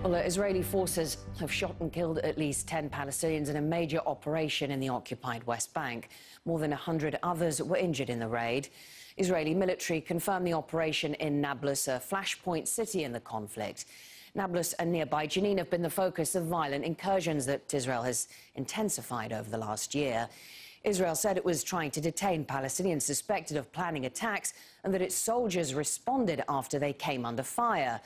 Well, Israeli forces have shot and killed at least 10 Palestinians in a major operation in the occupied West Bank. More than 100 others were injured in the raid. Israeli military confirmed the operation in Nablus, a flashpoint city in the conflict. Nablus and nearby Jenin have been the focus of violent incursions that Israel has intensified over the last year. Israel said it was trying to detain Palestinians suspected of planning attacks and that its soldiers responded after they came under fire.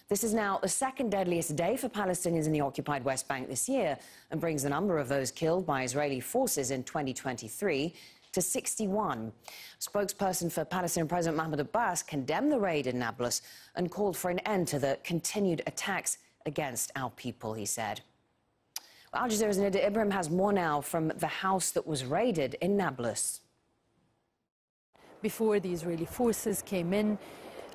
This is now the second deadliest day for Palestinians in the occupied West Bank this year and brings the number of those killed by Israeli forces in 2023 to 61. Spokesperson for Palestinian President Mahmoud Abbas condemned the raid in Nablus and called for an end to the continued attacks against our people, he said. Al Jazeera's Nida Ibrahim has more now from the house that was raided in Nablus. Before the Israeli forces came in,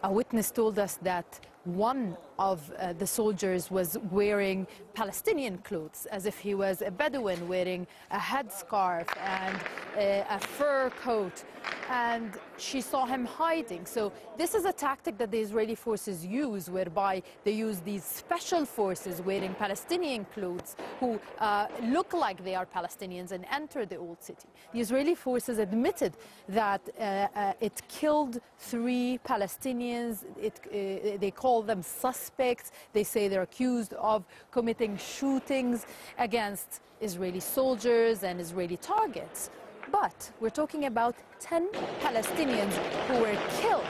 a witness told us that one of the soldiers was wearing Palestinian clothes, as if he was a Bedouin wearing a headscarf and a fur coat, and she saw him hiding. So this is a tactic that the Israeli forces use, whereby they use these special forces wearing Palestinian clothes who look like they are Palestinians and enter the old city. The Israeli forces admitted that it killed 3 Palestinians. They call them suspects. They say they're accused of committing shootings against Israeli soldiers and Israeli targets. But we're talking about 10 Palestinians who were killed.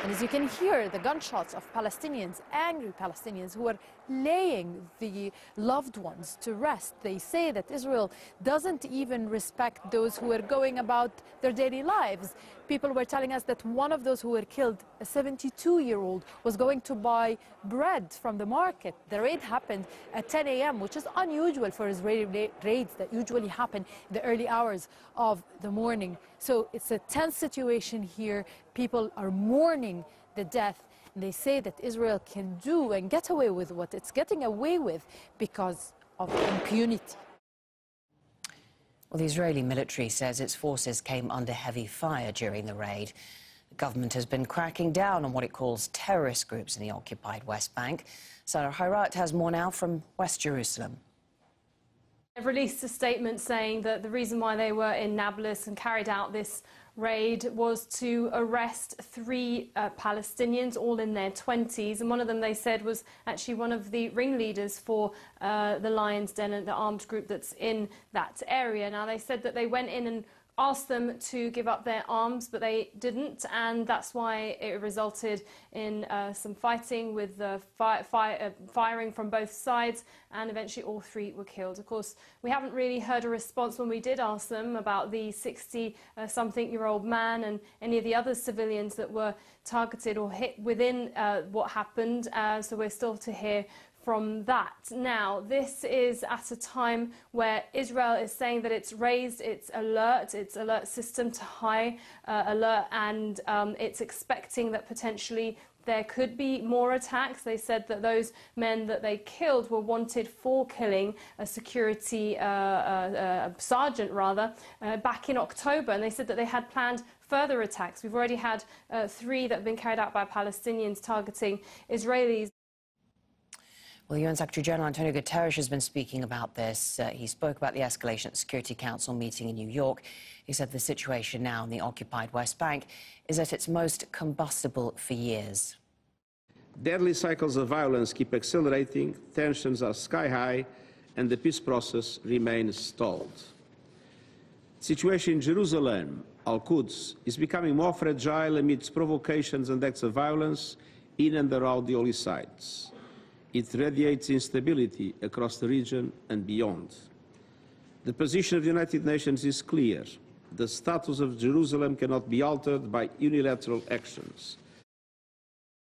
And as you can hear, the gunshots of Palestinians, angry Palestinians who are laying the loved ones to rest. They say that Israel doesn't even respect those who are going about their daily lives. People were telling us that one of those who were killed, a 72-year-old, was going to buy bread from the market. The raid happened at 10 a.m., which is unusual for Israeli raids that usually happen in the early hours of the morning. So it's a tense situation here. People are mourning the death. And they say that Israel can do and get away with what it's getting away with because of impunity. Well, the Israeli military says its forces came under heavy fire during the raid. The government has been cracking down on what it calls terrorist groups in the occupied West Bank. Sarah Hayrat has more now from West Jerusalem. They've released a statement saying that the reason why they were in Nablus and carried out this raid was to arrest 3 Palestinians, all in their 20s. And one of them, they said, was actually one of the ringleaders for the Lion's Den and the armed group that's in that area. Now, they said that they went in and asked them to give up their arms, but they didn't, and that's why it resulted in some fighting with firing from both sides, and eventually all 3 were killed. Of course, we haven't really heard a response when we did ask them about the 60-something-year-old man and any of the other civilians that were targeted or hit within what happened, so we're still to hear from that. Now, this is at a time where Israel is saying that it's raised its alert system to high alert, and it's expecting that potentially there could be more attacks. They said that those men that they killed were wanted for killing a security sergeant, back in October, and they said that they had planned further attacks. We've already had 3 that have been carried out by Palestinians targeting Israelis. Well, UN Secretary General Antonio Guterres has been speaking about this. He spoke about the escalation at the Security Council meeting in New York. He said the situation now in the occupied West Bank is at its most combustible for years. Deadly cycles of violence keep accelerating, tensions are sky high, and the peace process remains stalled. The situation in Jerusalem, Al-Quds, is becoming more fragile amidst provocations and acts of violence in and around the holy sites. It radiates instability across the region and beyond. The position of the United Nations is clear. The status of Jerusalem cannot be altered by unilateral actions.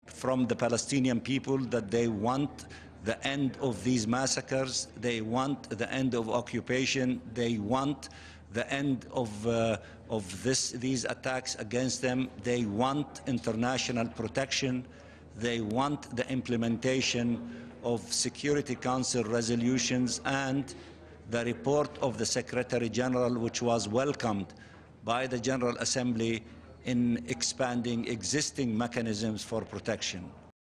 From the Palestinian people that they want the end of these massacres, they want the end of occupation, they want the end of these attacks against them, they want international protection. They want the implementation of Security Council resolutions and the report of the Secretary General, which was welcomed by the General Assembly in expanding existing mechanisms for protection.